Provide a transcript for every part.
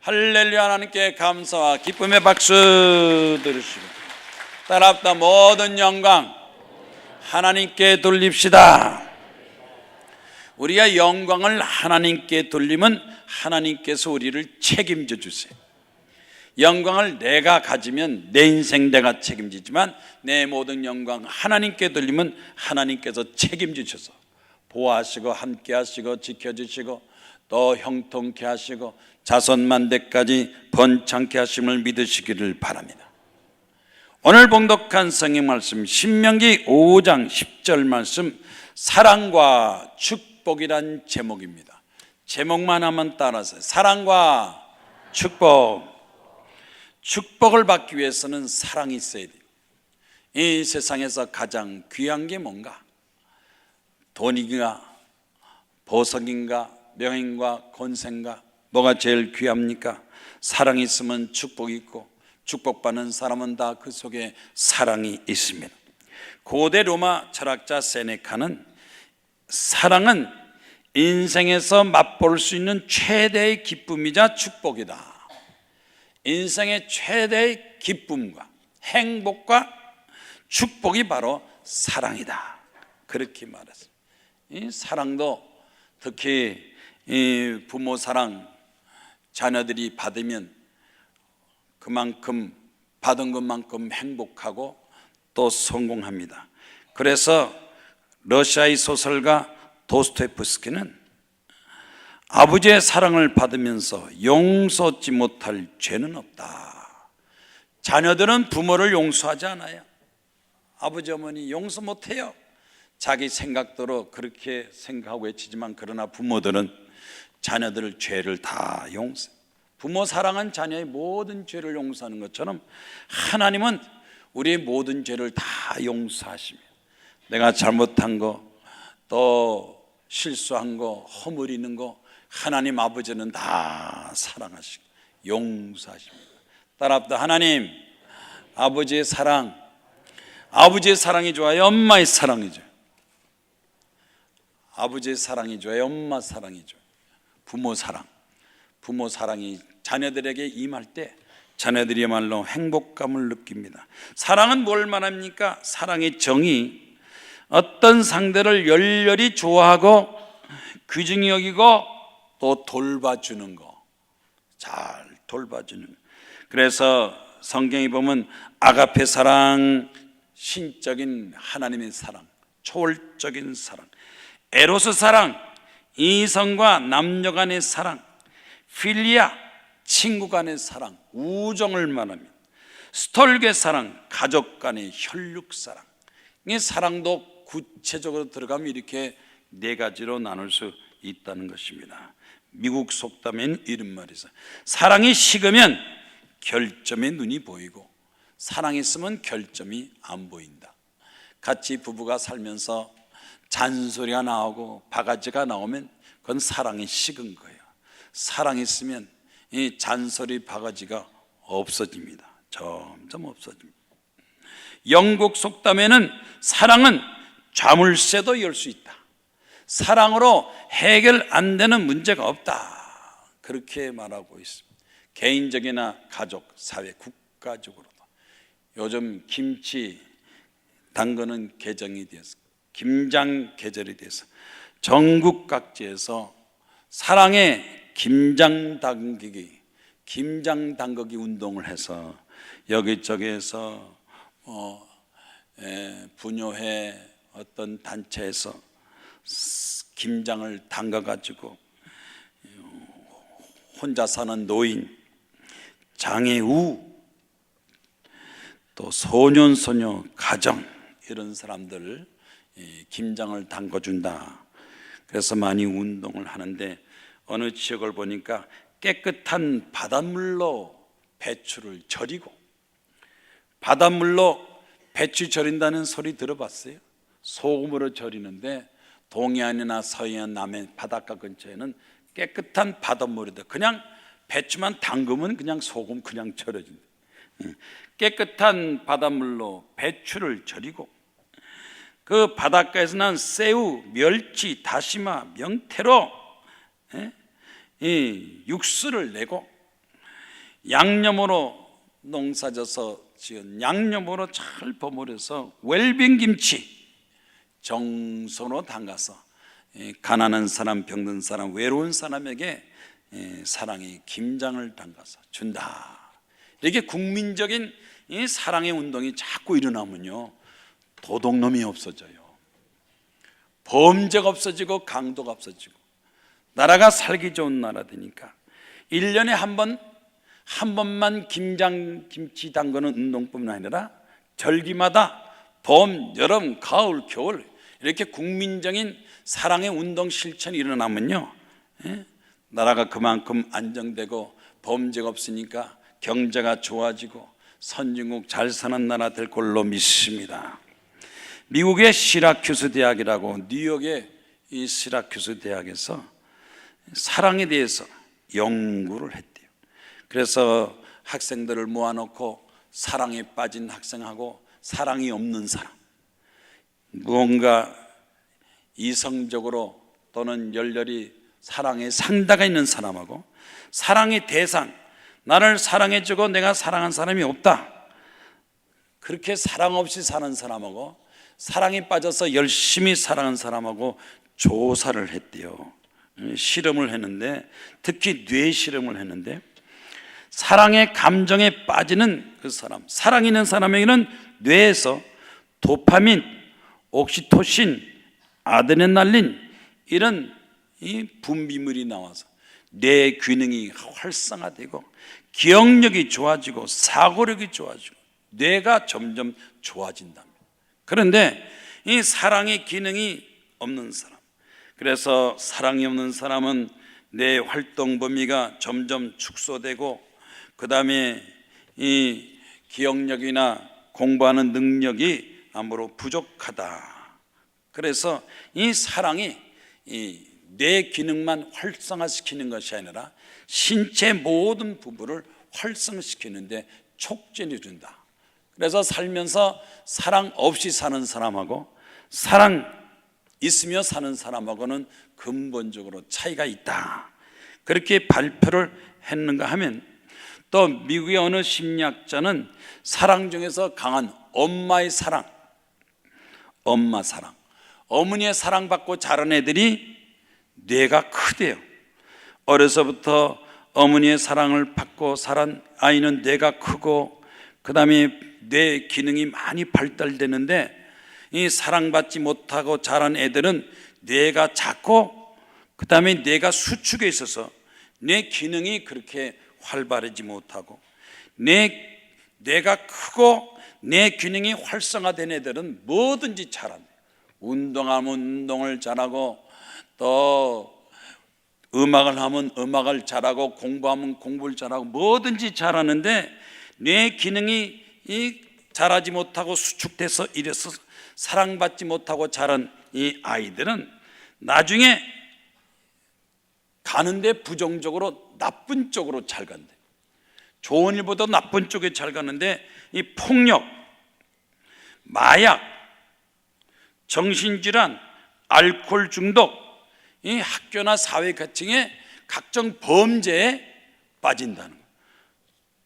할렐루야. 하나님께 감사와 기쁨의 박수 들으시고 따라합다. 모든 영광 하나님께 돌립시다. 우리가 영광을 하나님께 돌리면 하나님께서 우리를 책임져 주세요. 영광을 내가 가지면 내 인생 내가 책임지지만 내 모든 영광 하나님께 돌리면 하나님께서 책임져 주셔서 보호하시고 함께 하시고 지켜주시고 또 형통케 하시고 자손만대까지 번창케 하심을 믿으시기를 바랍니다. 오늘 봉독한 성경 말씀 신명기 5장 10절 말씀, 사랑과 축복이란 제목입니다. 제목만 하면 따라서 사랑과 축복. 축복을 받기 위해서는 사랑이 있어야 돼요. 이 세상에서 가장 귀한 게 뭔가? 돈인가? 보석인가? 명예인가? 권세인가? 뭐가 제일 귀합니까? 사랑이 있으면 축복이 있고 축복받는 사람은 다 그 속에 사랑이 있습니다. 고대 로마 철학자 세네카는 사랑은 인생에서 맛볼 수 있는 최대의 기쁨이자 축복이다. 인생의 최대의 기쁨과 행복과 축복이 바로 사랑이다. 그렇게 말했어요. 이 사랑도 특히 이 부모 사랑 자녀들이 받으면 그만큼 받은 것만큼 행복하고 또 성공합니다. 그래서 러시아의 소설가 도스토옙스키는 아버지의 사랑을 받으면서 용서하지 못할 죄는 없다. 자녀들은 부모를 용서하지 않아요. 아버지 어머니 용서 못해요. 자기 생각대로 그렇게 생각하고 외치지만 그러나 부모들은 자녀들 죄를 다 용서해요. 부모 사랑은 자녀의 모든 죄를 용서하는 것처럼 하나님은 우리의 모든 죄를 다 용서하십니다. 내가 잘못한 거, 또 실수한 거, 허물이는 거 하나님 아버지는 다 사랑하시고 용서하십니다. 따라합다. 하나님 아버지의 사랑, 아버지의 사랑이 좋아요? 엄마의 사랑이 좋아요? 아버지의 사랑이 좋아요? 엄마 사랑이 좋아요? 부모 사랑. 부모 사랑이 자녀들에게 임할 때 자녀들이야말로 행복감을 느낍니다. 사랑은 뭘 말합니까? 사랑의 정의, 어떤 상대를 열렬히 좋아하고 귀중히 여기고 또 돌봐주는 거, 잘 돌봐주는 거. 그래서 성경에 보면 아가페 사랑, 신적인 하나님의 사랑, 초월적인 사랑, 에로스 사랑, 이성과 남녀 간의 사랑, 필리아, 친구 간의 사랑, 우정을 말합니다. 스톨게 사랑, 가족 간의 혈육 사랑. 이 사랑도 구체적으로 들어가면 이렇게 네 가지로 나눌 수 있다는 것입니다. 미국 속담에는 이런 말이 있어요. 사랑이 식으면 결점의 눈이 보이고 사랑이 있으면 결점이 안 보인다. 같이 부부가 살면서 잔소리가 나오고 바가지가 나오면 그건 사랑이 식은 거예요. 사랑이 있으면 이 잔소리 바가지가 없어집니다. 점점 없어집니다. 영국 속담에는 사랑은 자물쇠도 열 수 있다. 사랑으로 해결 안 되는 문제가 없다. 그렇게 말하고 있습니다. 개인적이나 가족, 사회, 국가적으로도 요즘 김치 담그는 계정이 되어서 김장 계절이 돼서 전국 각지에서 사랑의 김장 담그기 운동을 해서 여기저기에서 분녀회 어떤 단체에서 김장을 담가가지고 혼자 사는 노인, 장애우, 또 소년, 소녀, 가정 이런 사람들 김장을 담궈준다. 그래서 많이 운동을 하는데 어느 지역을 보니까 깨끗한 바닷물로 배추를 절이고, 바닷물로 배추 절인다는 소리 들어봤어요? 소금으로 절이는데 동해안이나 서해안, 남해 바닷가 근처에는 깨끗한 바닷물이다. 그냥 배추만 담그면 그냥 소금 그냥 절여진다. 깨끗한 바닷물로 배추를 절이고 그 바닷가에서 난 새우, 멸치, 다시마, 명태로 이 육수를 내고 양념으로 농사져서 지은 양념으로 잘 버무려서 웰빙 김치 정성으로 담가서 가난한 사람, 병든 사람, 외로운 사람에게 사랑의 김장을 담가서 준다. 이렇게 국민적인 이 사랑의 운동이 자꾸 일어나면요, 도둑놈이 없어져요. 범죄가 없어지고 강도가 없어지고 나라가 살기 좋은 나라 되니까 1년에 한 번만 김치 담그는 운동뿐만 아니라 절기마다 봄, 여름, 가을, 겨울 이렇게 국민적인 사랑의 운동 실천이 일어나면요, 나라가 그만큼 안정되고 범죄가 없으니까 경제가 좋아지고 선진국 잘 사는 나라 될 걸로 믿습니다. 미국의 시라큐스 대학이라고, 뉴욕의 이 시라큐스 대학에서 사랑에 대해서 연구를 했대요. 그래서 학생들을 모아놓고 사랑에 빠진 학생하고 사랑이 없는 사람, 무언가 이성적으로 또는 열렬히 사랑의 상다가 있는 사람하고 사랑의 대상, 나를 사랑해주고 내가 사랑한 사람이 없다, 그렇게 사랑 없이 사는 사람하고 사랑에 빠져서 열심히 사랑한 사람하고 조사를 했대요. 실험을 했는데, 특히 뇌 실험을 했는데, 사랑의 감정에 빠지는 그 사람, 사랑 있는 사람에게는 뇌에서 도파민, 옥시토신, 아드레날린 이런 이 분비물이 나와서 뇌 기능이 활성화되고 기억력이 좋아지고 사고력이 좋아지고 뇌가 점점 좋아진답니다. 그런데 이 사랑의 기능이 없는 사람, 그래서 사랑이 없는 사람은 내 활동 범위가 점점 축소되고 그 다음에 이 기억력이나 공부하는 능력이 아무로 부족하다. 그래서 이 사랑이 이 뇌 기능만 활성화시키는 것이 아니라 신체 모든 부분을 활성시키는데 촉진해 준다. 그래서 살면서 사랑 없이 사는 사람하고 사랑 있으며 사는 사람하고는 근본적으로 차이가 있다. 그렇게 발표를 했는가 하면, 또 미국의 어느 심리학자는 사랑 중에서 강한 엄마의 사랑, 엄마 사랑, 어머니의 사랑받고 자란 애들이 뇌가 크대요. 어려서부터 어머니의 사랑을 받고 자란 아이는 뇌가 크고 그 다음에 뇌 기능이 많이 발달되는데, 이 사랑받지 못하고 자란 애들은 뇌가 작고 그 다음에 뇌가 수축에 있어서 뇌 기능이 그렇게 활발하지 못하고, 뇌가 크고 뇌 기능이 활성화된 애들은 뭐든지 잘한대요. 운동하면 운동을 잘하고, 또 음악을 하면 음악을 잘하고, 공부하면 공부를 잘하고, 뭐든지 잘하는데 뇌 기능이 자라지 못하고 수축돼서 이래서 사랑받지 못하고 자란 이 아이들은 나중에 가는데 부정적으로 나쁜 쪽으로 잘 간대. 좋은 일보다 나쁜 쪽에 잘 가는데, 이 폭력, 마약, 정신질환, 알코올 중독, 이 학교나 사회 계층의 각종 범죄에 빠진다는 거예요.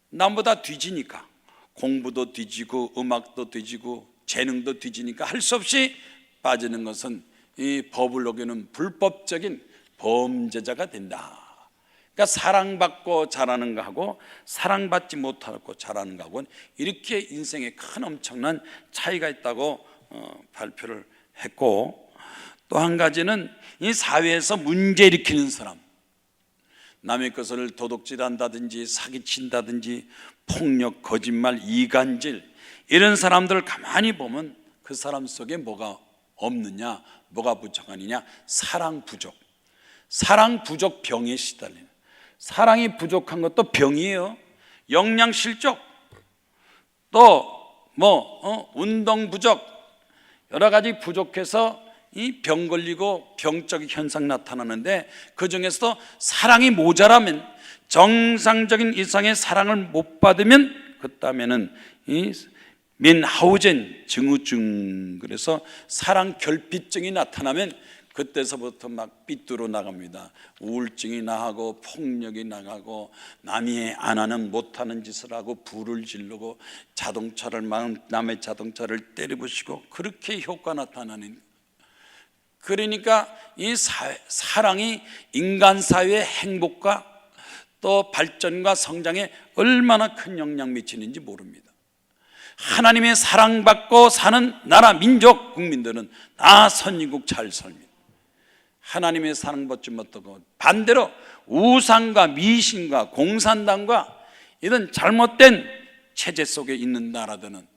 남보다 뒤지니까 공부도 뒤지고 음악도 뒤지고 재능도 뒤지니까 할 수 없이 빠지는 것은 이 법을 어기는 불법적인 범죄자가 된다. 그러니까 사랑받고 자라는 거하고 사랑받지 못하고 자라는 거하고는 이렇게 인생에 큰 엄청난 차이가 있다고 발표를 했고, 또 한 가지는 이 사회에서 문제 일으키는 사람, 남의 것을 도둑질한다든지 사기친다든지 폭력, 거짓말, 이간질, 이런 사람들을 가만히 보면 그 사람 속에 뭐가 없느냐, 뭐가 부족하느냐? 사랑 부족. 사랑 부족 병에 시달리는, 사랑이 부족한 것도 병이에요. 영양 실족, 또 운동 부족, 여러 가지 부족해서 이 병 걸리고 병적 현상 나타나는데, 그 중에서도 사랑이 모자라면, 정상적인 이상의 사랑을 못 받으면 그다음에는 이 민하우젠 증후증, 그래서 사랑 결핍증이 나타나면 그때서부터 막 삐뚤어 나갑니다. 우울증이 나가고 폭력이 나가고 남이 안 하는 못하는 짓을 하고 불을 지르고 자동차를 남의 자동차를 때려부시고 그렇게 효과 나타나는. 그러니까 이 사랑이 인간 사회의 행복과 또 발전과 성장에 얼마나 큰 영향 미치는지 모릅니다. 하나님의 사랑받고 사는 나라, 민족, 국민들은 다 선진국 잘 삽니다. 하나님의 사랑받지 못하고 반대로 우상과 미신과 공산당과 이런 잘못된 체제 속에 있는 나라들은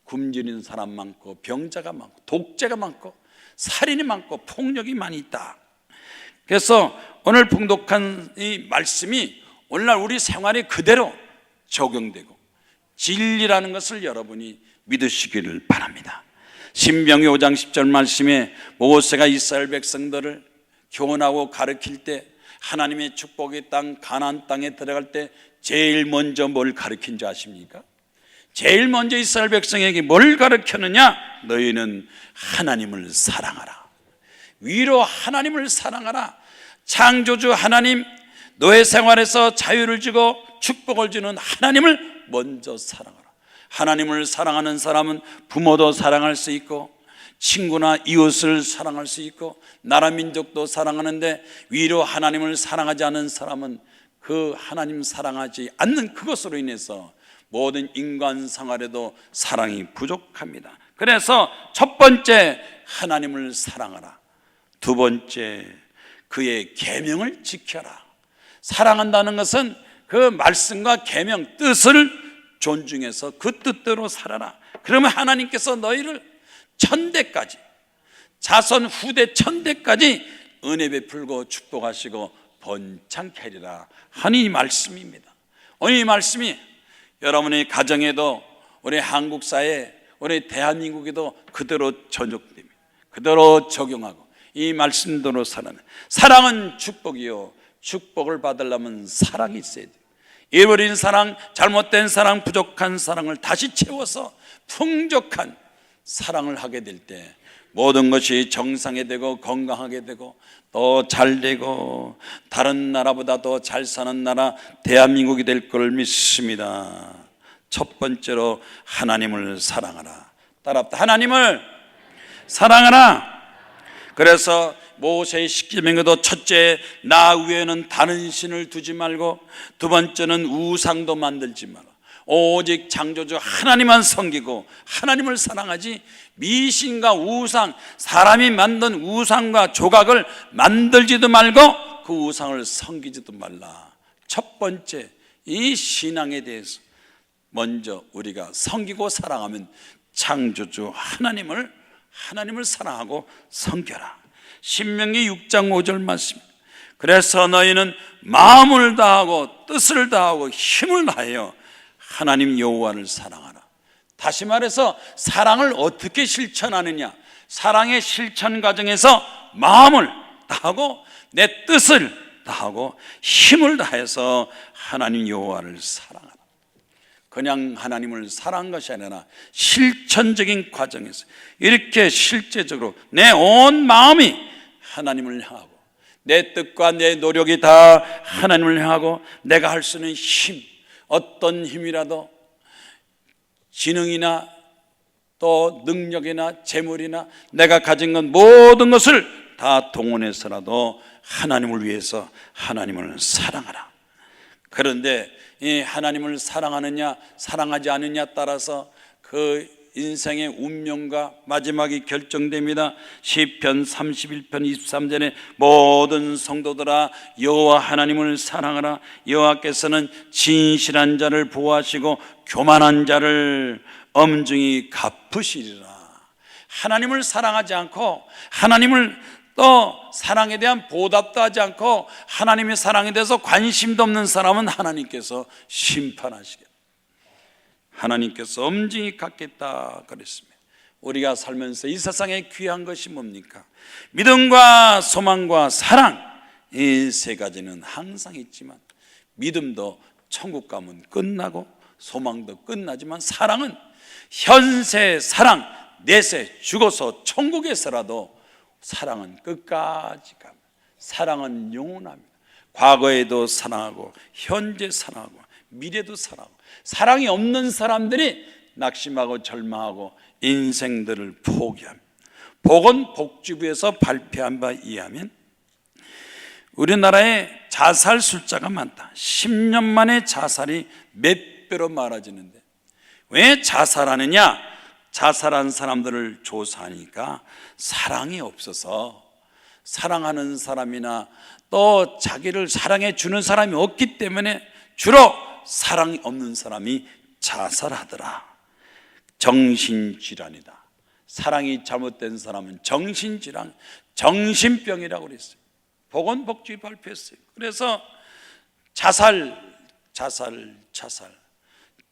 굶주리는 사람 많고 병자가 많고 독재가 많고 살인이 많고 폭력이 많이 있다. 그래서 오늘 봉독한 이 말씀이 오늘날 우리 생활에 그대로 적용되고 진리라는 것을 여러분이 믿으시기를 바랍니다. 신명기 5장 10절 말씀에 모세가 이스라엘 백성들을 교훈하고 가르칠 때 하나님의 축복의 땅 가나안 땅에 들어갈 때 제일 먼저 뭘 가르친 줄 아십니까? 제일 먼저 이스라엘 백성에게 뭘 가르쳤느냐? 너희는 하나님을 사랑하라. 위로 하나님을 사랑하라. 창조주 하나님, 노예 생활에서 자유를 주고 축복을 주는 하나님을 먼저 사랑하라. 하나님을 사랑하는 사람은 부모도 사랑할 수 있고 친구나 이웃을 사랑할 수 있고 나라 민족도 사랑하는데 위로 하나님을 사랑하지 않는 사람은 그 하나님 사랑하지 않는 그것으로 인해서 모든 인간 생활에도 사랑이 부족합니다. 그래서 첫 번째 하나님을 사랑하라. 두 번째 그의 계명을 지켜라. 사랑한다는 것은 그 말씀과 계명, 뜻을 존중해서 그 뜻대로 살아라. 그러면 하나님께서 너희를 천대까지, 자손 후대 천대까지 은혜 베풀고 축복하시고 번창케 하리라 하니 말씀입니다. 오늘 이 말씀이 여러분의 가정에도 우리 한국 사회, 우리 대한민국에도 그대로 전역됩니다. 그대로 적용하고 이 말씀대로 살아내. 사랑은 축복이요, 축복을 받으려면 사랑이 있어야 돼요. 잃어버린 사랑, 잘못된 사랑, 부족한 사랑을 다시 채워서 풍족한 사랑을 하게 될 때 모든 것이 정상이 되고 건강하게 되고 또 잘 되고 다른 나라보다 더 잘 사는 나라 대한민국이 될 걸 믿습니다. 첫 번째로 하나님을 사랑하라. 따라합니다. 하나님을 사랑하라. 그래서 모세의 십계명에도 첫째, 나 외에는 다른 신을 두지 말고, 두 번째는 우상도 만들지 마라. 오직 창조주 하나님만 섬기고 하나님을 사랑하지 미신과 우상, 사람이 만든 우상과 조각을 만들지도 말고 그 우상을 섬기지도 말라. 첫 번째, 이 신앙에 대해서 먼저 우리가 섬기고 사랑하면 창조주 하나님을 사랑하고 섬겨라. 신명기 6장 5절 말씀. 그래서 너희는 마음을 다하고 뜻을 다하고 힘을 다하여 하나님 여호와를 사랑하라. 다시 말해서 사랑을 어떻게 실천하느냐? 사랑의 실천 과정에서 마음을 다하고 내 뜻을 다하고 힘을 다해서 하나님 여호와를 사랑하라. 그냥 하나님을 사랑한 것이 아니라 실천적인 과정에서 이렇게 실제적으로 내 온 마음이 하나님을 향하고 내 뜻과 내 노력이 다 하나님을 향하고 내가 할 수 있는 힘, 어떤 힘이라도 지능이나 또 능력이나 재물이나 내가 가진 것 모든 것을 다 동원해서라도 하나님을 위해서 하나님을 사랑하라. 그런데 이 하나님을 사랑하느냐 사랑하지 않느냐 따라서 그 인생의 운명과 마지막이 결정됩니다. 시편 31편 23절에 모든 성도들아 여호와 하나님을 사랑하라. 여호와께서는 진실한 자를 보호하시고 교만한 자를 엄중히 갚으시리라. 하나님을 사랑하지 않고 하나님을 또 사랑에 대한 보답도 하지 않고 하나님의 사랑에 대해서 관심도 없는 사람은 하나님께서 심판하시겠다. 하나님께서 엄중히 갚겠다 그랬습니다. 우리가 살면서 이 세상에 귀한 것이 뭡니까? 믿음과 소망과 사랑, 이 세 가지는 항상 있지만 믿음도 천국 가면 끝나고 소망도 끝나지만 사랑은 현세 사랑, 내세 죽어서 천국에서라도 사랑은 끝까지 갑니다. 사랑은 영원합니다. 과거에도 사랑하고 현재 사랑하고 미래도 사랑하고, 사랑이 없는 사람들이 낙심하고 절망하고 인생들을 포기합니다. 보건복지부에서 발표한 바에 의하면 우리나라에 자살 숫자가 많다. 10년 만에 자살이 몇 배로 많아지는데, 왜 자살하느냐? 자살한 사람들을 조사하니까 사랑이 없어서, 사랑하는 사람이나 또 자기를 사랑해 주는 사람이 없기 때문에 주로 사랑이 없는 사람이 자살하더라. 정신질환이다. 사랑이 잘못된 사람은 정신질환, 정신병이라고 그랬어요. 보건복지 발표했어요. 그래서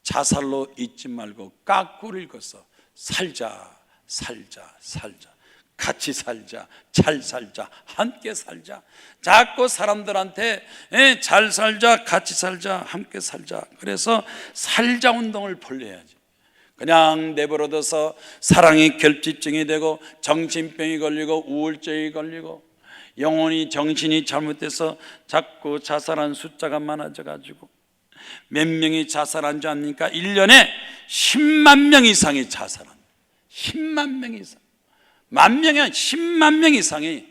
자살로 잊지 말고 까꾸를 읽어서 살자, 같이 살자, 잘 살자, 함께 살자. 자꾸 사람들한테 잘 살자, 같이 살자, 함께 살자. 그래서 살자 운동을 벌려야지. 그냥 내버려둬서 사랑이 결집증이 되고 정신병이 걸리고 우울증이 걸리고 영혼이, 정신이 잘못돼서 자꾸 자살한 숫자가 많아져가지고 몇 명이 자살한 줄 압니까? 1년에 10만 명 이상이 자살합니다. 10만 명 이상, 만 명이 아니라 10만 명 이상이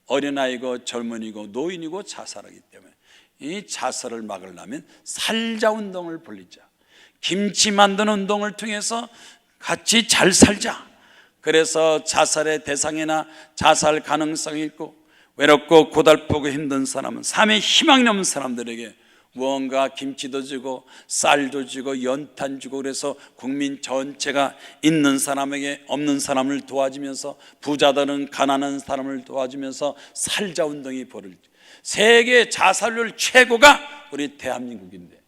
어린아이고 젊은이고 노인이고 자살하기 때문에 이 자살을 막으려면 살자 운동을 벌리자. 김치 만드는 운동을 통해서 같이 잘 살자. 그래서 자살의 대상이나 자살 가능성이 있고 외롭고 고달프고 힘든 사람은, 삶에 희망이 없는 사람들에게 무언가 김치도 주고 쌀도 주고 연탄 주고, 그래서 국민 전체가 있는 사람에게 없는 사람을 도와주면서, 부자들은 가난한 사람을 도와주면서 살자 운동이 벌어지죠. 세계 자살률 최고가 우리 대한민국인데,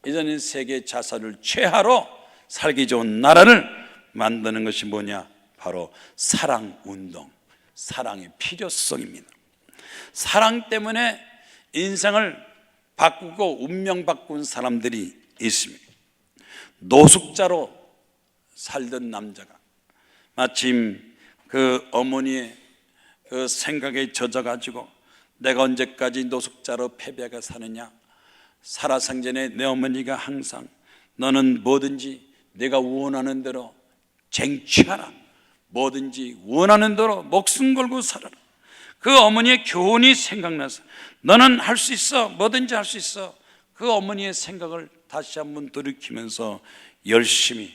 이제는 세계 자살률 최하로 살기 좋은 나라를 만드는 것이 뭐냐? 바로 사랑 운동, 사랑의 필요성입니다. 사랑 때문에 인생을 바꾸고 운명 바꾼 사람들이 있습니다. 노숙자로 살던 남자가 마침 그 어머니의 그 생각에 젖어가지고 내가 언제까지 노숙자로 패배가 사느냐? 살아생전에 내 어머니가 항상 너는 뭐든지 내가 원하는 대로 쟁취하라, 뭐든지 원하는 대로 목숨 걸고 살아라. 그 어머니의 교훈이 생각나서 너는 할 수 있어, 뭐든지 할 수 있어. 그 어머니의 생각을 다시 한번 돌이키면서 열심히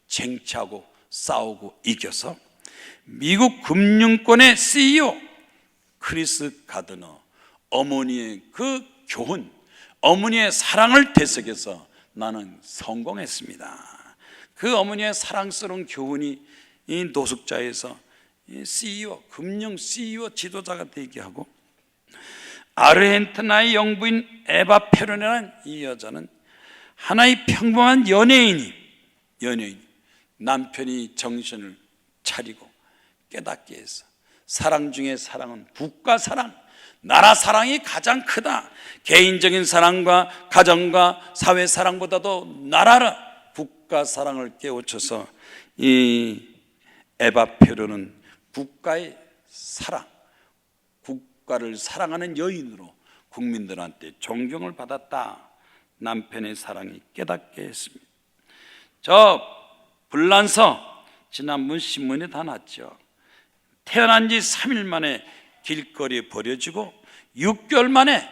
쟁취하고 싸우고 이겨서 미국 금융권의 CEO 크리스 가드너, 어머니의 그 교훈, 어머니의 사랑을 되새겨서 나는 성공했습니다. 그 어머니의 사랑스러운 교훈이 이 노숙자에서 CEO, 금융 CEO 지도자가 되게 하고, 아르헨티나의 영부인 에바 페론이라는 이 여자는 하나의 평범한 연예인이 남편이 정신을 차리고 깨닫게 해서 사랑 중에 사랑은 국가 사랑, 나라 사랑이 가장 크다. 개인적인 사랑과 가정과 사회 사랑보다도 나라라 국가 사랑을 깨우쳐서 이 에바 페론은 국가의 사랑, 국가를 사랑하는 여인으로 국민들한테 존경을 받았다. 남편의 사랑이 깨닫게 했습니다. 저 불란서 지난번 신문에 다 났죠. 태어난 지 3일 만에 길거리에 버려지고 6개월 만에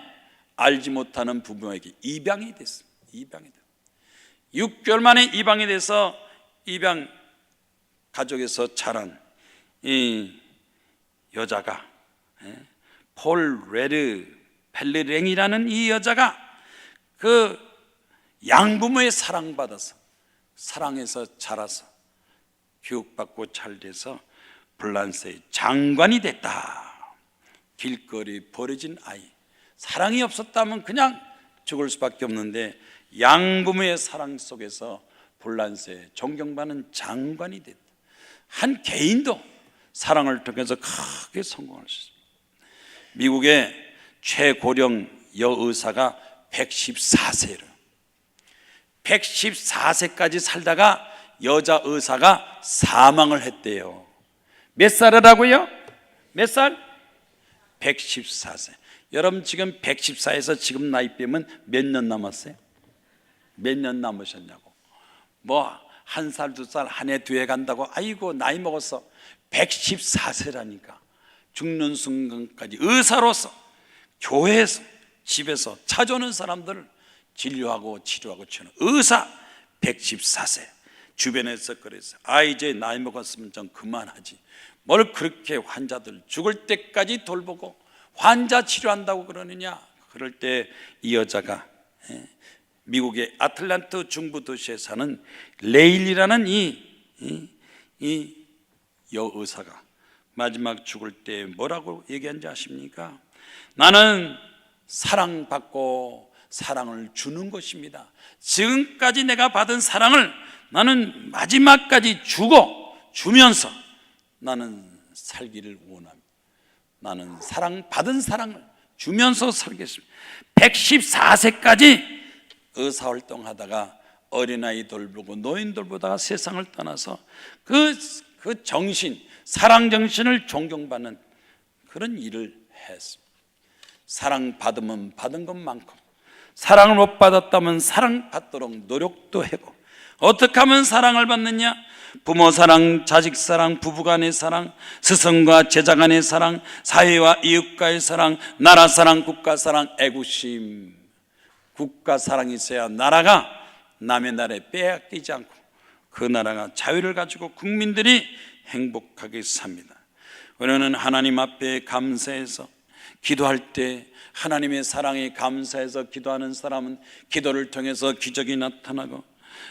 알지 못하는 부모에게 입양이 됐습니다. 6개월 만에 입양이 돼서 입양 가족에서 자란 이 여자가, 폴 레르 펠리랭이라는 이 여자가 그 양부모의 사랑받아서, 사랑해서 자라서 교육받고 잘 돼서 불란서의 장관이 됐다. 길거리 버려진 아이, 사랑이 없었다면 그냥 죽을 수밖에 없는데 양부모의 사랑 속에서 불란서에 존경받는 장관이 됐다. 한 개인도 사랑을 통해서 크게 성공할 수 있습니다. 미국의 최고령 여의사가 114세로 114세까지 살다가 여자 의사가 사망을 했대요. 몇 살이라고요? 몇 살? 114세. 여러분 지금 114에서 지금 나이 빼면 몇 년 남았어요? 몇 년 남으셨냐고. 뭐 한 살, 두 살, 한 해, 두 해 간다고 아이고 나이 먹었어. 114세라니까. 죽는 순간까지 의사로서 교회에서 집에서 찾아오는 사람들을 진료하고 치료하고 치는 의사 114세. 주변에서 그래서 이제 나이 먹었으면 좀 그만하지, 뭘 그렇게 환자들 죽을 때까지 돌보고 환자 치료한다고 그러느냐. 그럴 때 이 여자가 미국의 아틀란타 중부 도시에 사는 레일이라는 이 여의사가 마지막 죽을 때 뭐라고 얘기한지 아십니까? 나는 사랑받고 사랑을 주는 것입니다. 지금까지 내가 받은 사랑을 나는 마지막까지 주면서 나는 살기를 원합니다. 나는 사랑받은 사랑을 주면서 살겠습니다. 114세까지 의사활동하다가 어린아이 돌보고 노인 돌보다가 세상을 떠나서 그 정신, 사랑 정신을 존경받는 그런 일을 했습니다. 사랑받으면 받은 것만큼, 사랑을 못 받았다면 사랑받도록 노력도 하고. 어떻게 하면 사랑을 받느냐? 부모 사랑, 자식 사랑, 부부간의 사랑, 스승과 제자 간의 사랑, 사회와 이웃과의 사랑, 나라 사랑, 국가 사랑, 애국심. 국가 사랑이 있어야 나라가 남의 나라에 빼앗기지 않고 그 나라가 자유를 가지고 국민들이 행복하게 삽니다. 우리는 하나님 앞에 감사해서 기도할 때 하나님의 사랑에 감사해서 기도하는 사람은 기도를 통해서 기적이 나타나고,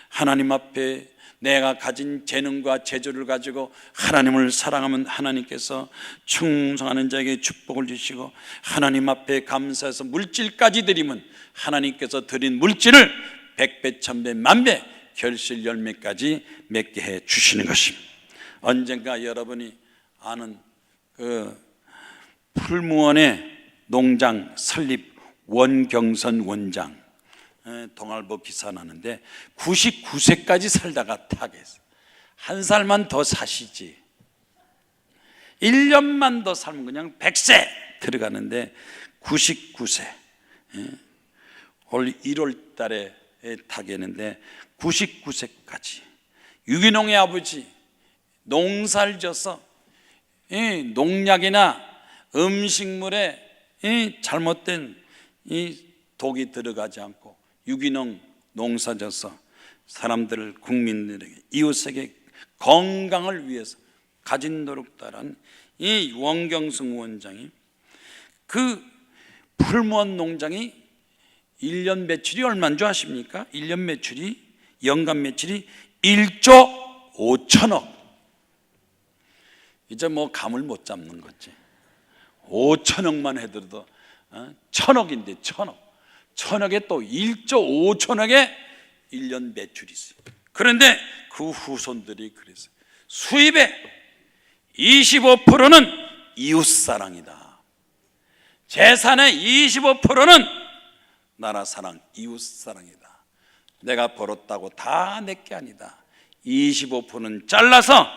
하나님 앞에 내가 가진 재능과 재주를 가지고 하나님을 사랑하면 하나님께서 충성하는 자에게 축복을 주시고, 하나님 앞에 감사해서 물질까지 드리면 하나님께서 드린 물질을 100배, 1000배, 만배 결실 열매까지 맺게 해 주시는 것입니다. 언젠가 여러분이 아는 그 풀무원의 농장 설립 원경선 원장, 동아일보 기사 나는데 99세까지 살다가 타겠어. 한 살만 더 사시지, 1년만 더 살면 그냥 100세 들어가는데 99세. 올 1월 달에 타겠는데 99세까지 유기농의 아버지, 농사를 져서 농약이나 음식물에 잘못된 독이 들어가지 않고 유기농 농사져서 사람들을, 국민들에게, 이웃에게 건강을 위해서 가진 노력 따른 이 원경승 원장이, 그 풀무원 농장이 1년 매출이 얼마인 줄 아십니까? 1년 매출이, 연간 매출이 1조 5천억. 이제 뭐 감을 못 잡는 거지. 5천억만 해도 1000억인데 1000억. 1000억에 또 1조 5천억의 1년 매출이 있어요. 그런데 그 후손들이 그랬어요. 수입의 25%는 이웃사랑이다. 재산의 25%는 나라사랑, 이웃사랑이다. 내가 벌었다고 다 내게 아니다. 25%는 잘라서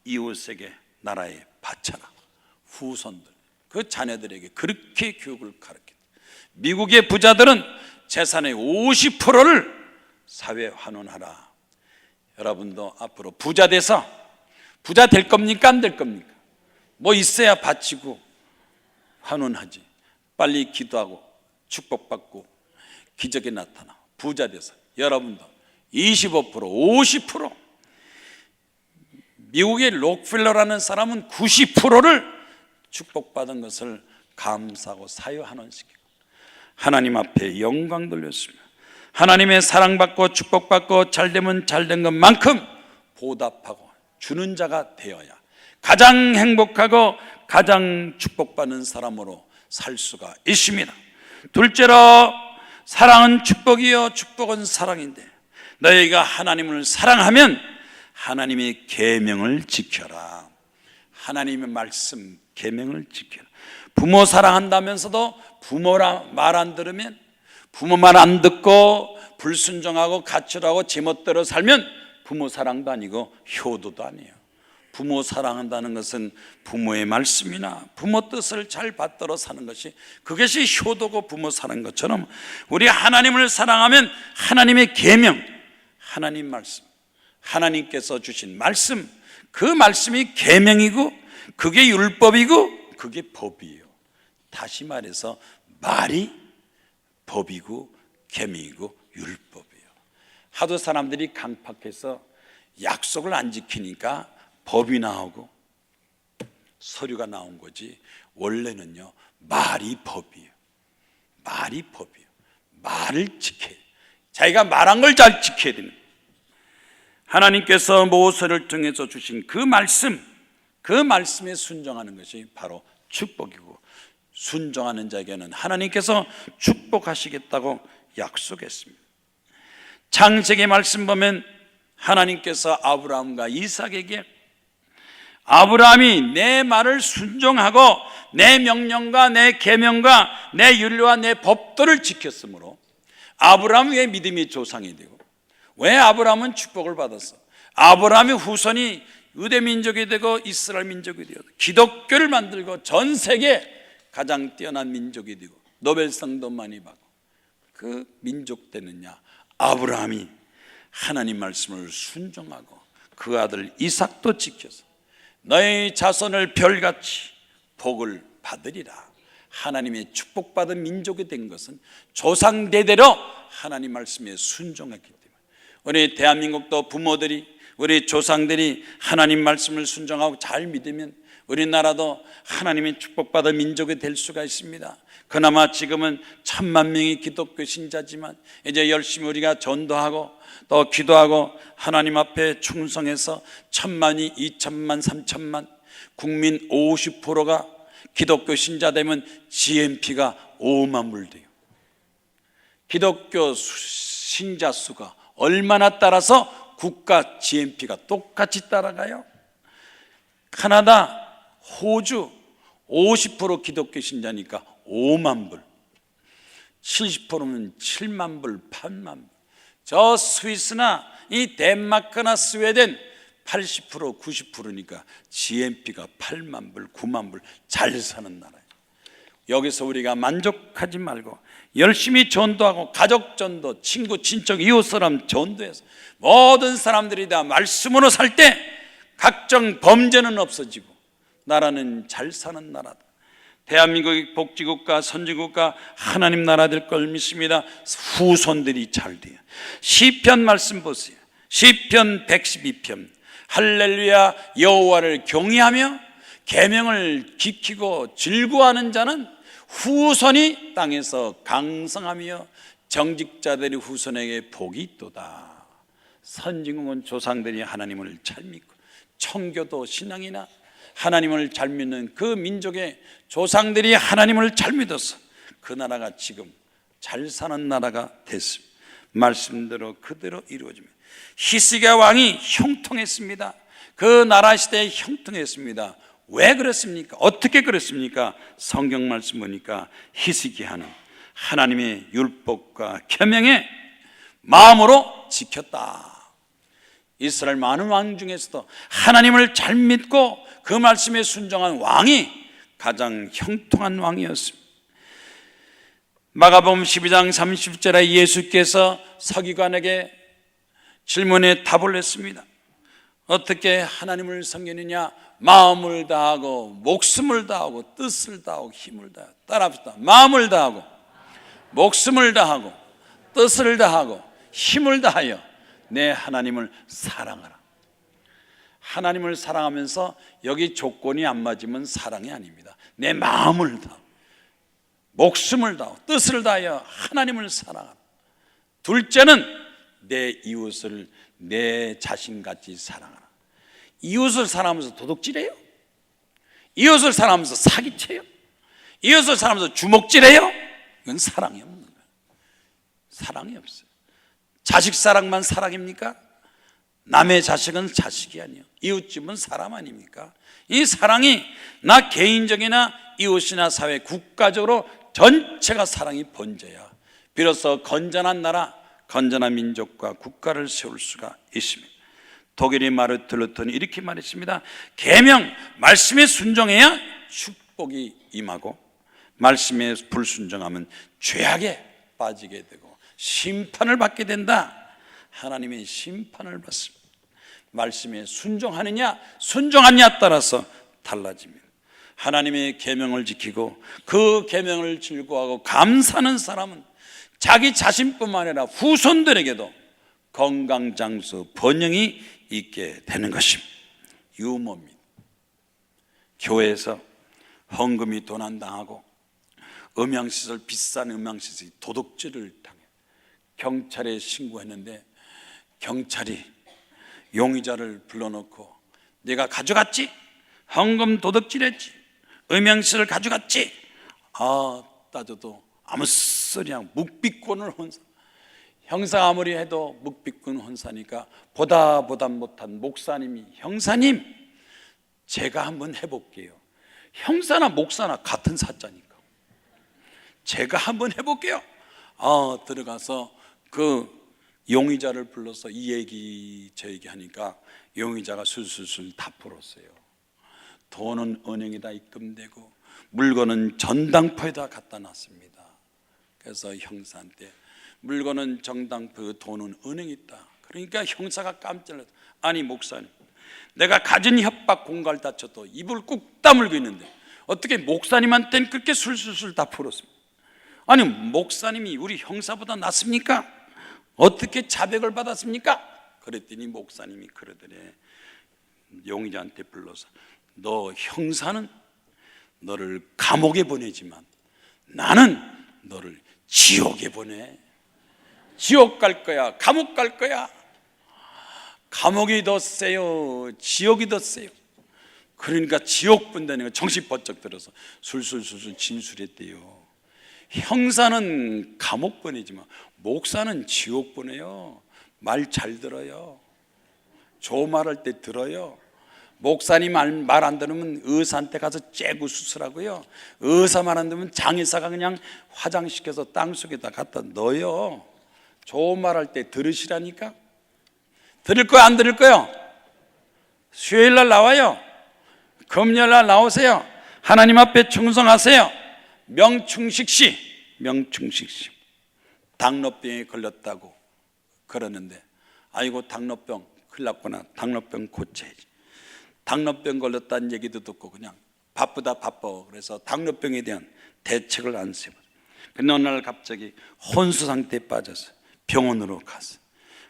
이웃에게, 나라에 바쳐라. 후손들, 그 자녀들에게 그렇게 교육을 가르쳤다. 미국의 부자들은 재산의 50%를 사회에 환원하라. 여러분도 앞으로 부자 돼서, 부자 될 겁니까? 안 될 겁니까? 뭐 있어야 바치고 환원하지. 빨리 기도하고 축복받고 기적이 나타나 부자 돼서 여러분도 25%, 50%. 미국의 록펠러라는 사람은 90%를 축복받은 것을 감사하고 사유환원시키고 하나님 앞에 영광 돌렸습니다. 하나님의 사랑받고 축복받고 잘되면 잘된 것만큼 보답하고 주는 자가 되어야 가장 행복하고 가장 축복받는 사람으로 살 수가 있습니다. 둘째로, 사랑은 축복이요 축복은 사랑인데, 너희가 하나님을 사랑하면 하나님의 계명을 지켜라. 하나님의 말씀, 계명을 지켜라. 부모 사랑한다면서도 부모라 말 안 들으면, 부모 말 안 듣고 불순종하고 가출하고 제멋대로 살면 부모 사랑도 아니고 효도도 아니에요. 부모 사랑한다는 것은 부모의 말씀이나 부모 뜻을 잘 받들어 사는 것이, 그것이 효도고 부모 사랑인 것처럼 우리 하나님을 사랑하면 하나님의 계명, 하나님 말씀, 하나님께서 주신 말씀, 그 말씀이 계명이고 그게 율법이고 그게 법이에요. 다시 말해서 말이 법이고 계명이고 율법이에요. 하도 사람들이 강팍해서 약속을 안 지키니까 법이 나오고 서류가 나온 거지, 원래는요 말이 법이에요. 말이 법이에요. 말을 지켜야 돼요. 자기가 말한 걸 잘 지켜야 됩니다. 하나님께서 모세를 통해서 주신 그 말씀, 그 말씀에 순종하는 것이 바로 축복이고, 순종하는 자에게는 하나님께서 축복하시겠다고 약속했습니다. 창세기 말씀 보면 하나님께서 아브라함과 이삭에게, 아브라함이 내 말을 순종하고 내 명령과 내 계명과 내 율례와 내 법도를 지켰으므로 아브라함이 왜 믿음의 조상이 되고, 왜 아브라함은 축복을 받았어? 아브라함의 후손이 유대 민족이 되고 이스라엘 민족이 되어 기독교를 만들고 전 세계 가장 뛰어난 민족이 되고 노벨상도 많이 받고, 그 민족 되느냐? 아브라함이 하나님 말씀을 순종하고 그 아들 이삭도 지켜서 너희 자손을 별같이 복을 받으리라. 하나님의 축복받은 민족이 된 것은 조상 대대로 하나님 말씀에 순종했기 때문에, 우리 대한민국도 부모들이, 우리 조상들이 하나님 말씀을 순종하고 잘 믿으면 우리나라도 하나님의 축복받은 민족이 될 수가 있습니다. 그나마 지금은 1000만 명이 기독교 신자지만 이제 열심히 우리가 전도하고 또 기도하고 하나님 앞에 충성해서 1000만이 2000만 3000만, 국민 50%가 기독교 신자 되면 GNP가 5만 불 돼요. 기독교 신자 수가 얼마나 따라서 국가 GNP가 똑같이 따라가요. 캐나다, 호주 50% 기독교 신자니까 5만 불, 70%면 7만 불, 8만 불. 저 스위스나 이 덴마크나 스웨덴 80% 90%니까 GNP가 8만 불, 9만 불, 잘 사는 나라예요. 여기서 우리가 만족하지 말고 열심히 전도하고, 가족 전도, 친구, 친척, 이웃 사람 전도해서 모든 사람들이 다 말씀으로 살 때 각종 범죄는 없어지고 나라는 잘 사는 나라다. 대한민국이 복지국가, 선진국가, 하나님 나라 될 걸 믿습니다. 후손들이 잘 돼요. 시편 말씀 보세요. 시편 112편. 할렐루야, 여호와를 경외하며 계명을 지키고 즐거워하는 자는 후손이 땅에서 강성하며 정직자들의 후손에게 복이 있도다. 선진국은 조상들이 하나님을 잘 믿고, 청교도 신앙이나 하나님을 잘 믿는 그 민족의 조상들이 하나님을 잘 믿어서 그 나라가 지금 잘 사는 나라가 됐습니다. 말씀대로 그대로 이루어집니다. 히스기야 왕이 형통했습니다. 그 나라 시대에 형통했습니다. 왜 그렇습니까? 어떻게 그렇습니까? 성경 말씀 보니까 히스기야는 하나님의 율법과 계명에 마음으로 지켰다. 이스라엘 많은 왕 중에서도 하나님을 잘 믿고 그 말씀에 순종한 왕이 가장 형통한 왕이었습니다. 마가복음 12장 30절에 예수께서 서기관에게 질문에 답을 했습니다. 어떻게 하나님을 섬기느냐? 마음을 다하고 목숨을 다하고 뜻을 다하고 힘을 다하고. 따라합시다. 마음을 다하고 목숨을 다하고 뜻을 다하고 힘을 다하여 내 하나님을 사랑하라. 하나님을 사랑하면서 여기 조건이 안 맞으면 사랑이 아닙니다. 내 마음을 다하고 목숨을 다하고 뜻을 다하여 하나님을 사랑하라. 둘째는 내 이웃을 내 자신같이 사랑하라. 이웃을 사랑하면서 도둑질해요? 이웃을 사랑하면서 사기쳐요? 이웃을 사랑하면서 주먹질해요? 이건 사랑이 없는 거예요. 사랑이 없어요. 자식 사랑만 사랑입니까? 남의 자식은 자식이 아니에요. 이웃집은 사람 아닙니까? 이 사랑이 나 개인적이나 이웃이나 사회, 국가적으로 전체가 사랑이 번져야 비로소 건전한 나라, 건전한 민족과 국가를 세울 수가 있습니다. 독일인 마르틴 이렇게 말했습니다. 계명, 말씀에 순종해야 축복이 임하고 말씀에 불순종하면 죄악에 빠지게 되고 심판을 받게 된다. 하나님의 심판을 받습니다. 말씀에 순종하느냐 순종하느냐 따라서 달라집니다. 하나님의 계명을 지키고 그 계명을 즐거워하고 감사하는 사람은 자기 자신뿐만 아니라 후손들에게도 건강장수 번영이 있게 되는 것입니다. 유머입니다. 교회에서 헌금이 도난당하고 음향시설, 비싼 음향시설이 도둑질을 당해 경찰에 신고했는데 경찰이 용의자를 불러놓고 네가 가져갔지? 헌금 도둑질했지? 음향시설 가져갔지? 따져도 아무 소리야. 묵비권을 혼사. 형사 아무리 해도 묵비권 혼사니까 보다 못한 목사님이 형사님 제가 한번 해볼게요. 형사나 목사나 같은 사자니까 제가 한번 해볼게요. 들어가서 그 용의자를 불러서 이 얘기 저 얘기 하니까 용의자가 술술술 다 풀었어요. 돈은 은행에다 입금되고 물건은 전당포에다 갖다 놨습니다. 그래서 형사한테 물건은 정당포, 돈은 은행에 있다. 그러니까 형사가 깜짝 놀랐다. 아니 목사님, 내가 가진 협박 공갈 다쳐도 입을 꾹 다물고 있는데 어떻게 목사님한테는 그렇게 술술술 다 풀었습니까? 아니 목사님이 우리 형사보다 낫습니까? 어떻게 자백을 받았습니까? 그랬더니 목사님이 그러더래. 용의자한테 불러서 너 형사는 너를 감옥에 보내지만 나는 너를 지옥에 보내. 지옥 갈 거야, 감옥 갈 거야. 감옥이 더 세요, 지옥이 더 세요. 그러니까 지옥 본다는 거 정신 번쩍 들어서 술술술술 진술했대요. 형사는 감옥 보내지만 목사는 지옥 보내요. 말 잘 들어요. 좋은 말할 때 들어요. 목사님 말 안 들으면 의사한테 가서 째고 수술하고요. 의사 말 안 들으면 장의사가 그냥 화장시켜서 땅속에다 갖다 넣어요. 좋은 말 할 때 들으시라니까. 들을 거야 안 들을 거요? 수요일날 나와요. 금요일날 나오세요. 하나님 앞에 충성하세요. 명충식시 당뇨병에 걸렸다고 그러는데 아이고 당뇨병 큰일 났구나. 당뇨병 고쳐야지. 당뇨병 걸렸다는 얘기도 듣고 그냥 바쁘다 바빠. 그래서 당뇨병에 대한 대책을 안 세워. 근데 어느 날 갑자기 혼수 상태에 빠져서 병원으로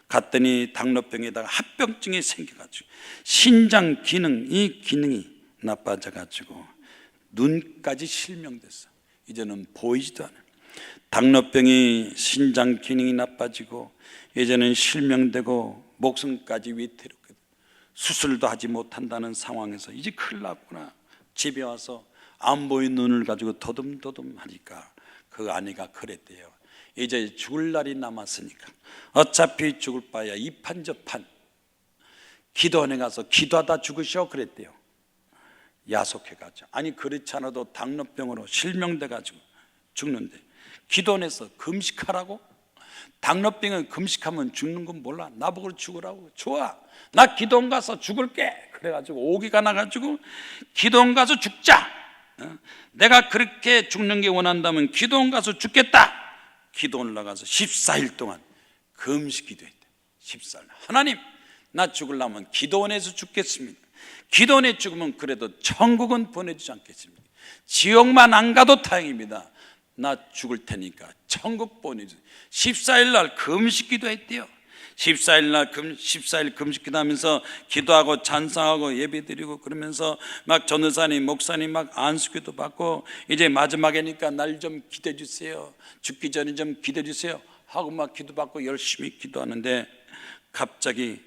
갔더니 당뇨병에다가 합병증이 생겨가지고 신장 기능이 나빠져가지고 눈까지 실명됐어. 이제는 보이지도 않아요. 당뇨병이 신장 기능이 나빠지고 이제는 실명되고 목숨까지 위태롭게 수술도 하지 못한다는 상황에서 이제 큰일 났구나. 집에 와서 안 보이는 눈을 가지고 더듬더듬 하니까 그 아내가 그랬대요. 이제 죽을 날이 남았으니까 어차피 죽을 바야 이판저판 기도원에 가서 기도하다 죽으셔 그랬대요. 야속해가지고. 아니 그렇지 않아도 당뇨병으로 실명돼가지고 죽는데 기도원에서 금식하라고? 당뇨병은 금식하면 죽는 건 몰라. 나보고 죽으라고. 좋아, 나 기도원 가서 죽을게. 그래가지고 오기가 나가지고 기도원 가서 죽자. 내가 그렇게 죽는 게 원한다면 기도원 가서 죽겠다. 기도원 나가서 14일 동안 금식 기도했대. 14일. 하나님, 나 죽으려면 기도원에서 죽겠습니다. 기도원에 죽으면 그래도 천국은 보내주지 않겠습니까? 지옥만 안 가도 다행입니다. 나 죽을 테니까 천국 보내주세요. 14일 날 금식 기도했대요. 14일 금식 기도하면서 기도하고 찬송하고 예배드리고 그러면서 막 전도사님 목사님 막 안수기도 받고 이제 마지막이니까 날 좀 기도해 주세요. 죽기 전에 좀 기도해 주세요 하고 막 기도받고 열심히 기도하는데 갑자기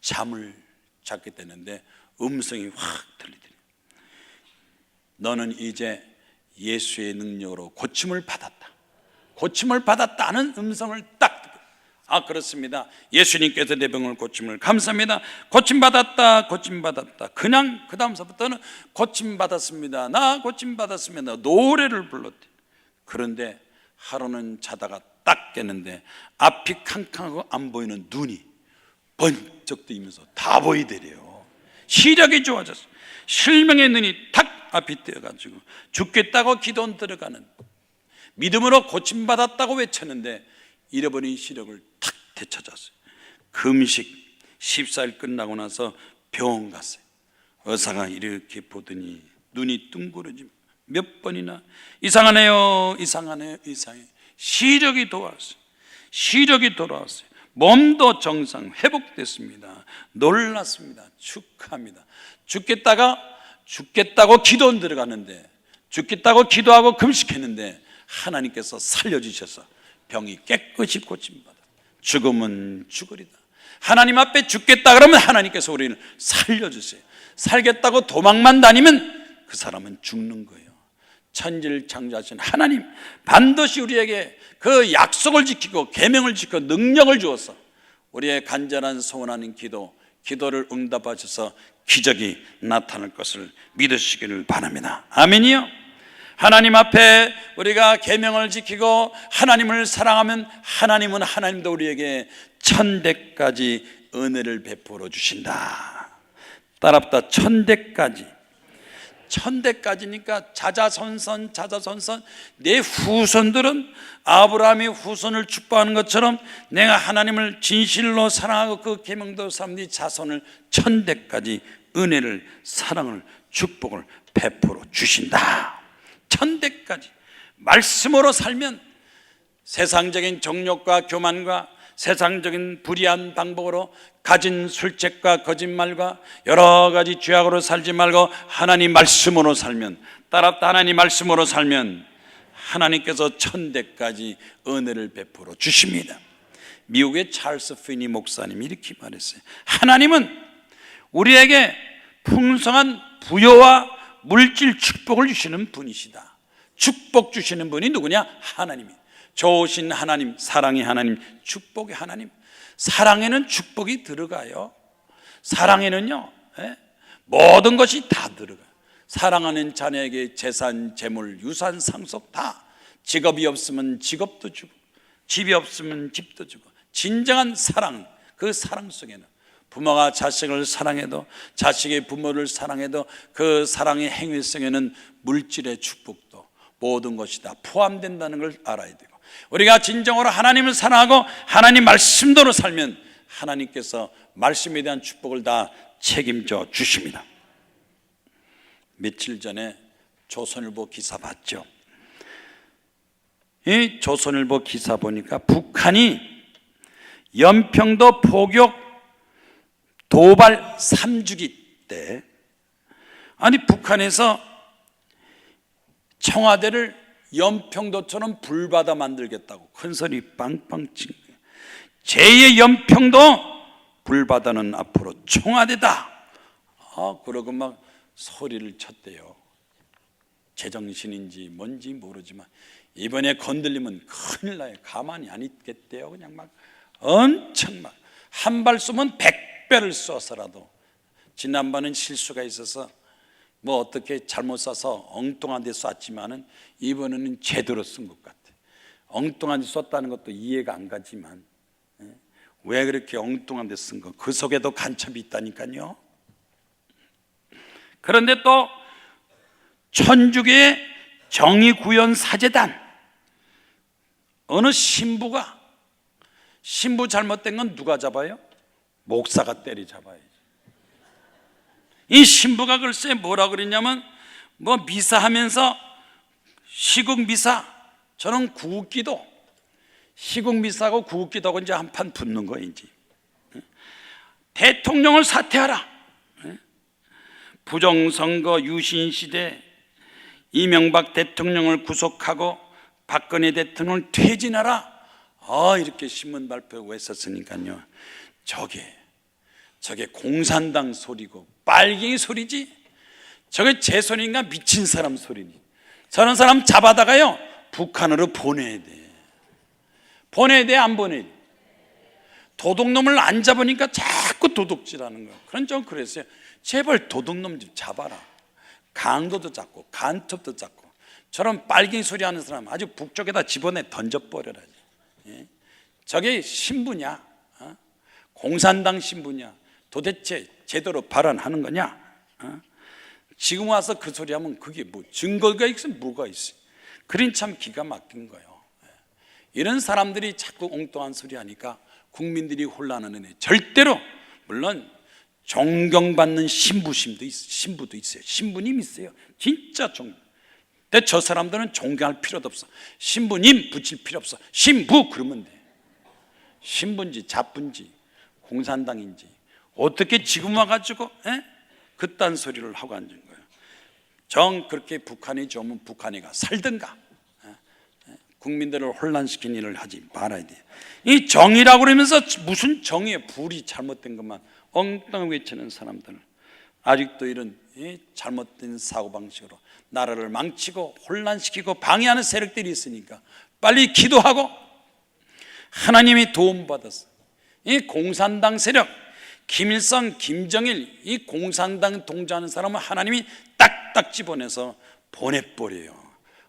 잠을 잡게 되는데 음성이 확 들리더래요. 너는 이제 예수의 능력으로 고침을 받았다. 고침을 받았다는 음성을 딱 듣고, 아 그렇습니다. 예수님께서 내 병을 고침을 감사합니다. 고침받았다. 고침받았다. 그냥 그 다음서부터는 고침받았습니다. 나 고침받았습니다. 노래를 불렀대. 그런데 하루는 자다가 딱 깼는데 앞이 캄캄하고 안 보이는 눈이 번쩍 뜨이면서 다 보이더래요. 시력이 좋아졌어요. 실명의 눈이 탁 앞이 뜨여가지고 죽겠다고 기도 들어가는, 믿음으로 고침받았다고 외쳤는데 잃어버린 시력을 탁 되찾았어요. 금식 14일 끝나고 나서 병원 갔어요. 의사가 이렇게 보더니 눈이 둥그러지면 몇 번이나 이상하네요, 이상하네요, 이상해요. 시력이 돌아왔어요. 시력이 돌아왔어요. 몸도 정상 회복됐습니다. 놀랐습니다. 축하합니다. 죽겠다고 기도 들어갔는데, 죽겠다고 기도하고 금식했는데 하나님께서 살려주셔서 병이 깨끗이 고침받아. 죽음은 죽으리다. 하나님 앞에 죽겠다 그러면 하나님께서 우리를 살려주세요. 살겠다고 도망만 다니면 그 사람은 죽는 거예요. 천지를 창조하신 하나님 반드시 우리에게 그 약속을 지키고 계명을 지키고 능력을 주어서 우리의 간절한 소원하는 기도를 응답하셔서 기적이 나타날 것을 믿으시기를 바랍니다. 아멘이요. 하나님 앞에 우리가 계명을 지키고 하나님을 사랑하면 하나님은 하나님도 우리에게 천대까지 은혜를 베풀어 주신다. 따라합다. 천대까지니까 자자손손 내 후손들은 아브라함의 후손을 축복하는 것처럼 내가 하나님을 진실로 사랑하고 그 계명도 삼는 자손을 천대까지 은혜를, 사랑을, 축복을 베풀어 주신다. 천대까지 말씀으로 살면 세상적인 정욕과 교만과 세상적인 불의한 방법으로 가진 술책과 거짓말과 여러 가지 죄악으로 살지 말고 하나님 말씀으로 살면, 따라합다. 하나님 말씀으로 살면 하나님께서 천대까지 은혜를 베풀어 주십니다. 미국의 찰스 피니 목사님이 이렇게 말했어요. 하나님은 우리에게 풍성한 부여와 물질 축복을 주시는 분이시다. 축복 주시는 분이 누구냐? 하나님이. 좋으신 하나님, 사랑의 하나님, 축복의 하나님. 사랑에는 축복이 들어가요. 사랑에는요, 모든 것이 다 들어가요. 사랑하는 자녀에게 재산, 재물, 유산, 상속 다. 직업이 없으면 직업도 주고, 집이 없으면 집도 주고. 진정한 사랑, 그 사랑 속에는 부모가 자식을 사랑해도, 자식이 부모를 사랑해도 그 사랑의 행위 속에는 물질의 축복도 모든 것이 다 포함된다는 걸 알아야 되고, 우리가 진정으로 하나님을 사랑하고 하나님 말씀대로 살면 하나님께서 말씀에 대한 축복을 다 책임져 주십니다. 며칠 전에 조선일보 기사 봤죠? 이 조선일보 기사 보니까 북한이 연평도 포격 도발 3주기 때, 아니 북한에서 청와대를 연평도처럼 불바다 만들겠다고 큰 소리 빵빵 친 거예요. 제2의 연평도 불바다는 앞으로 청와대다. 그러고 막 소리를 쳤대요. 제정신인지 뭔지 모르지만 이번에 건들리면 큰일 나요. 가만히 안 있겠대요. 그냥 막 엄청 막 한 발 쏘면 100배를 쏘서라도. 지난번은 실수가 있어서 뭐 어떻게 잘못 쏴서 엉뚱한 데 쐈지만은 이번에는 제대로 쓴 것 같아. 엉뚱한 데 쐈다는 것도 이해가 안 가지만 왜 그렇게 엉뚱한 데 쓴 거, 그 속에도 간첩이 있다니까요. 그런데 또 천주교의 정의구현 사제단, 어느 신부가, 신부 잘못된 건 누가 잡아요? 목사가 때리잡아야지. 이 신부가 글쎄 뭐라 그랬냐면, 뭐 미사하면서 시국미사, 저는 구국기도, 시국미사하고 구국기도하고 이제 한판 붙는 거예요. 이제 대통령을 사퇴하라, 부정선거 유신시대 이명박 대통령을 구속하고 박근혜 대통령을 퇴진하라, 이렇게 신문 발표하고 했었으니까요. 저게 공산당 소리고 빨갱이 소리지, 저게 제 소리인가 미친 사람 소리니. 저런 사람 잡아다가요 북한으로 보내야 돼. 안 보내야 돼. 도둑놈을 안 잡으니까 자꾸 도둑질하는 거예요. 그런 좀 그랬어요. 제발 도둑놈 좀 잡아라. 강도도 잡고 간첩도 잡고 저런 빨갱이 소리 하는 사람 아주 북쪽에다 집어내 던져버려라. 저게 신부냐? 공산당 신부냐? 도대체 제대로 발언하는 거냐? 지금 와서 그 소리 하면 그게 뭐 증거가 있으면 뭐가 있어? 그린 참 기가 막힌 거예요. 이런 사람들이 자꾸 엉뚱한 소리 하니까 국민들이 혼란하는데, 절대로, 물론 존경받는 신부도 있어요. 신부님 있어요. 진짜 근데 저 사람들은 존경할 필요도 없어. 신부님 붙일 필요 없어. 신부 그러면 돼. 신부인지 잡부인지 공산당인지 어떻게 지금 와가지고 그딴 소리를 하고 앉은 거예요. 정 그렇게 북한이 좋으면 북한에 가 살든가, 국민들을 혼란시킨 일을 하지 말아야 돼요. 이 정의라고 그러면서 무슨 정의에 불이 잘못된 것만 엉뚱하게 외치는 사람들, 아직도 이런 잘못된 사고방식으로 나라를 망치고 혼란시키고 방해하는 세력들이 있으니까 빨리 기도하고 하나님이 도움받았어. 이 공산당 세력, 김일성, 김정일, 이 공산당 동조하는 사람은 하나님이 딱딱 집어내서 보내버려요.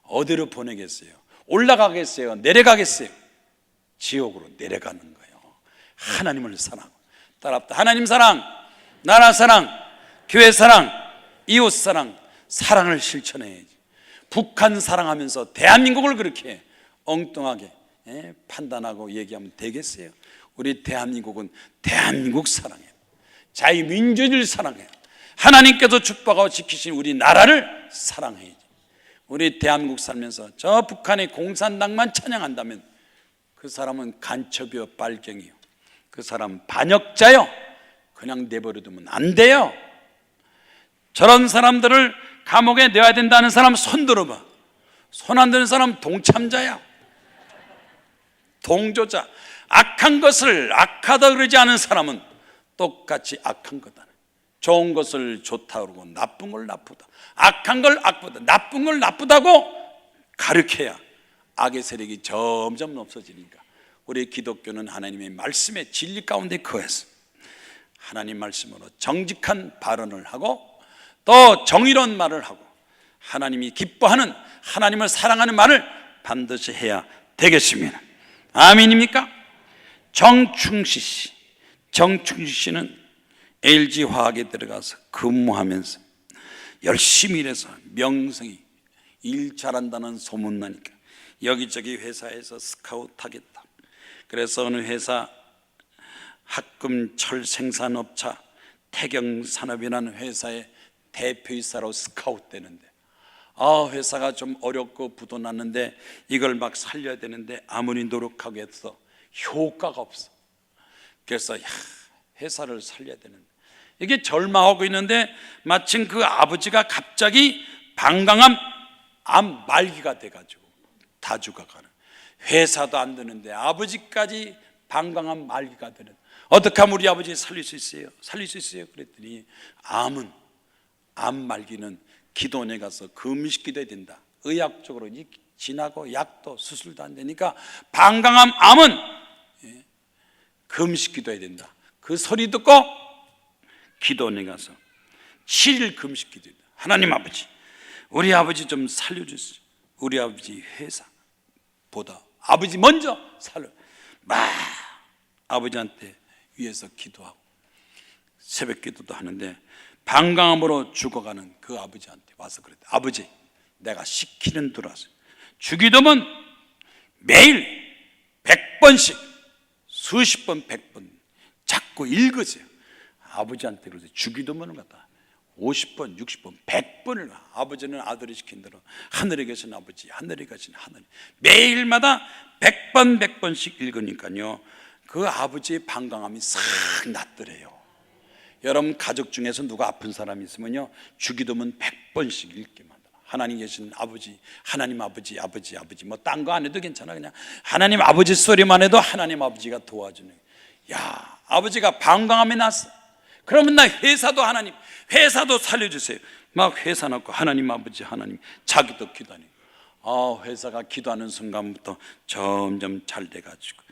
어디로 보내겠어요? 올라가겠어요? 내려가겠어요? 지옥으로 내려가는 거예요. 하나님을 사랑하고 따라합다. 하나님 사랑, 나라 사랑, 교회 사랑, 이웃 사랑, 사랑을 실천해야지. 북한 사랑하면서 대한민국을 그렇게 엉뚱하게 판단하고 얘기하면 되겠어요? 우리 대한민국은 대한민국 사랑해요. 자유민주주의를 사랑해요. 하나님께서 축복하고 지키신 우리 나라를 사랑해야지. 우리 대한민국 살면서 저 북한의 공산당만 찬양한다면 그 사람은 간첩이요, 빨갱이요, 그 사람 반역자요. 그냥 내버려두면 안 돼요. 저런 사람들을 감옥에 넣어야 된다는 사람 손 들어봐. 손 안 드는 사람 동참자야, 동조자. 악한 것을 악하다 그러지 않은 사람은 똑같이 악한 거다. 좋은 것을 좋다 그러고 나쁜 걸 나쁘다, 악한 걸 악보다 나쁜 걸 나쁘다고 가르쳐야 악의 세력이 점점 없어지니까 우리 기독교는 하나님의 말씀의 진리 가운데 거해서 하나님 말씀으로 정직한 발언을 하고 또 정의로운 말을 하고 하나님이 기뻐하는, 하나님을 사랑하는 말을 반드시 해야 되겠습니다. 아멘입니까? 정충식 씨는 LG화학에 들어가서 근무하면서 열심히 일해서 명성이, 일 잘한다는 소문나니까 여기저기 회사에서 스카우트 하겠다. 그래서 어느 회사 합금 철생산업차 태경산업이라는 회사의 대표이사로 스카우트 되는데, 회사가 좀 어렵고 부도났는데 이걸 막 살려야 되는데 아무리 노력하고 해서 효과가 없어. 그래서 회사를 살려야 되는데 이게 절망하고 있는데 마침 그 아버지가 갑자기 방광암 말기가 돼가지고 다 죽어가는, 회사도 안 되는데 아버지까지 방광암 말기가 되는, 어떻게 하면 우리 아버지 살릴 수 있어요? 그랬더니 암 말기는 기도원에 가서 금식기도해야 된다. 의학적으로 지나고 약도 수술도 안 되니까 방광암은 금식기도해야 된다. 그 소리 듣고 기도원에 가서 7일 금식기도했다. 하나님 아버지, 우리 아버지 좀 살려주세요. 우리 아버지 회사보다 아버지 먼저 살려. 아버지한테 위해서 기도하고 새벽 기도도 하는데 방광암으로 죽어가는 그 아버지한테 와서 그랬다. 아버지, 내가 시키는 대로 하세요. 주기도문 매일 100번씩 수십 번 100번 자꾸 읽으세요. 아버지한테 그러세요. 주기도문을 갖다 50번 60번 100번을 아버지는 아들이 시킨 대로 하늘에 계신 아버지, 하늘에 계신 하나님, 매일마다 100번 100번씩 읽으니까요 그 아버지의 방광암이 싹 낫더래요. 여러분 가족 중에서 누가 아픈 사람이 있으면요 주기도문 100번씩 읽게 만들어. 하나님 계신 아버지, 하나님 아버지, 아버지 뭐 딴 거 안 해도 괜찮아. 그냥 하나님 아버지 소리만 해도 하나님 아버지가 도와주는. 야, 아버지가 방광암에 났어. 그러면 나 회사도 하나님, 회사도 살려주세요. 막 회사 놓고 하나님 아버지, 하나님, 자기도 기도하니 회사가 기도하는 순간부터 점점 잘 돼가지고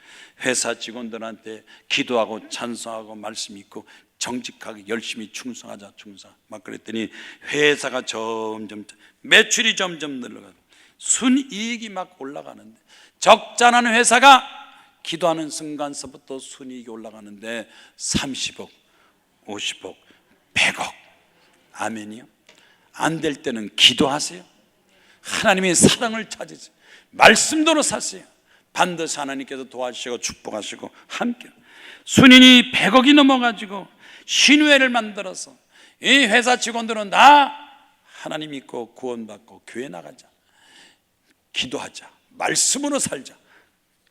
회사 직원들한테 기도하고 찬송하고 말씀 있고 정직하게 열심히 충성하자 막 그랬더니 회사가 점점 매출이 점점 늘어가고 순이익이 막 올라가는데 적자나는 회사가 기도하는 순간서부터 순이익이 올라가는데 30억, 50억, 100억. 아멘이요. 안 될 때는 기도하세요. 하나님의 사랑을 찾으세요. 말씀대로 사세요. 반드시 하나님께서 도와주시고 축복하시고 함께. 순인이 100억이 넘어가지고 신회를 만들어서 이 회사 직원들은 다 하나님 믿고 구원받고 교회 나가자, 기도하자, 말씀으로 살자.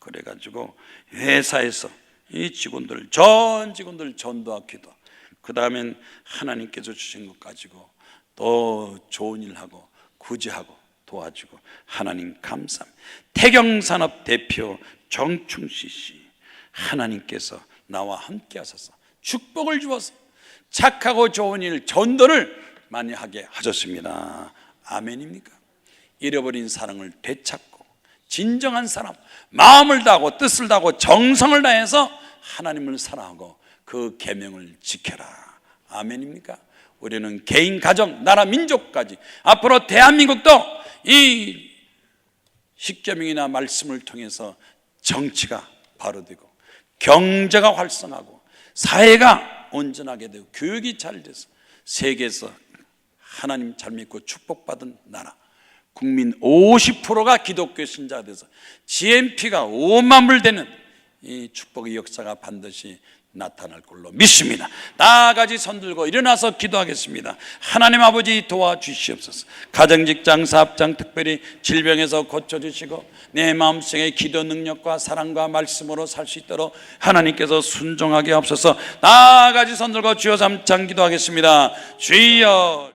그래가지고 회사에서 이 직원들, 전 직원들 전도하고 기도. 그 다음엔 하나님께서 주신 것 가지고 또 좋은 일하고 구제하고 도와주고 하나님 감사합니다. 태경산업 대표 정충식 씨, 하나님께서 나와 함께 하셔서 축복을 주어서 착하고 좋은 일, 전도를 많이 하게 하셨습니다. 아멘입니까? 잃어버린 사랑을 되찾고 진정한 사람, 마음을 다하고 뜻을 다하고 정성을 다해서 하나님을 사랑하고 그 계명을 지켜라. 아멘입니까? 우리는 개인, 가정, 나라, 민족까지 앞으로 대한민국도 이 십계명이나 말씀을 통해서 정치가 바로되고 경제가 활성하고 사회가 온전하게 되고 교육이 잘 돼서 세계에서 하나님 잘 믿고 축복받은 나라, 국민 50%가 기독교 신자가 돼서 GNP가 5만 불 되는 이 축복의 역사가 반드시 나타날 걸로 믿습니다. 나같이 손들고 일어나서 기도하겠습니다. 하나님 아버지 도와주시옵소서. 가정, 직장, 사업장 특별히 질병에서 고쳐주시고 내 마음속에 기도 능력과 사랑과 말씀으로 살 수 있도록 하나님께서 순종하게 하옵소서. 나같이 손들고 주여 삼창 기도하겠습니다. 주여.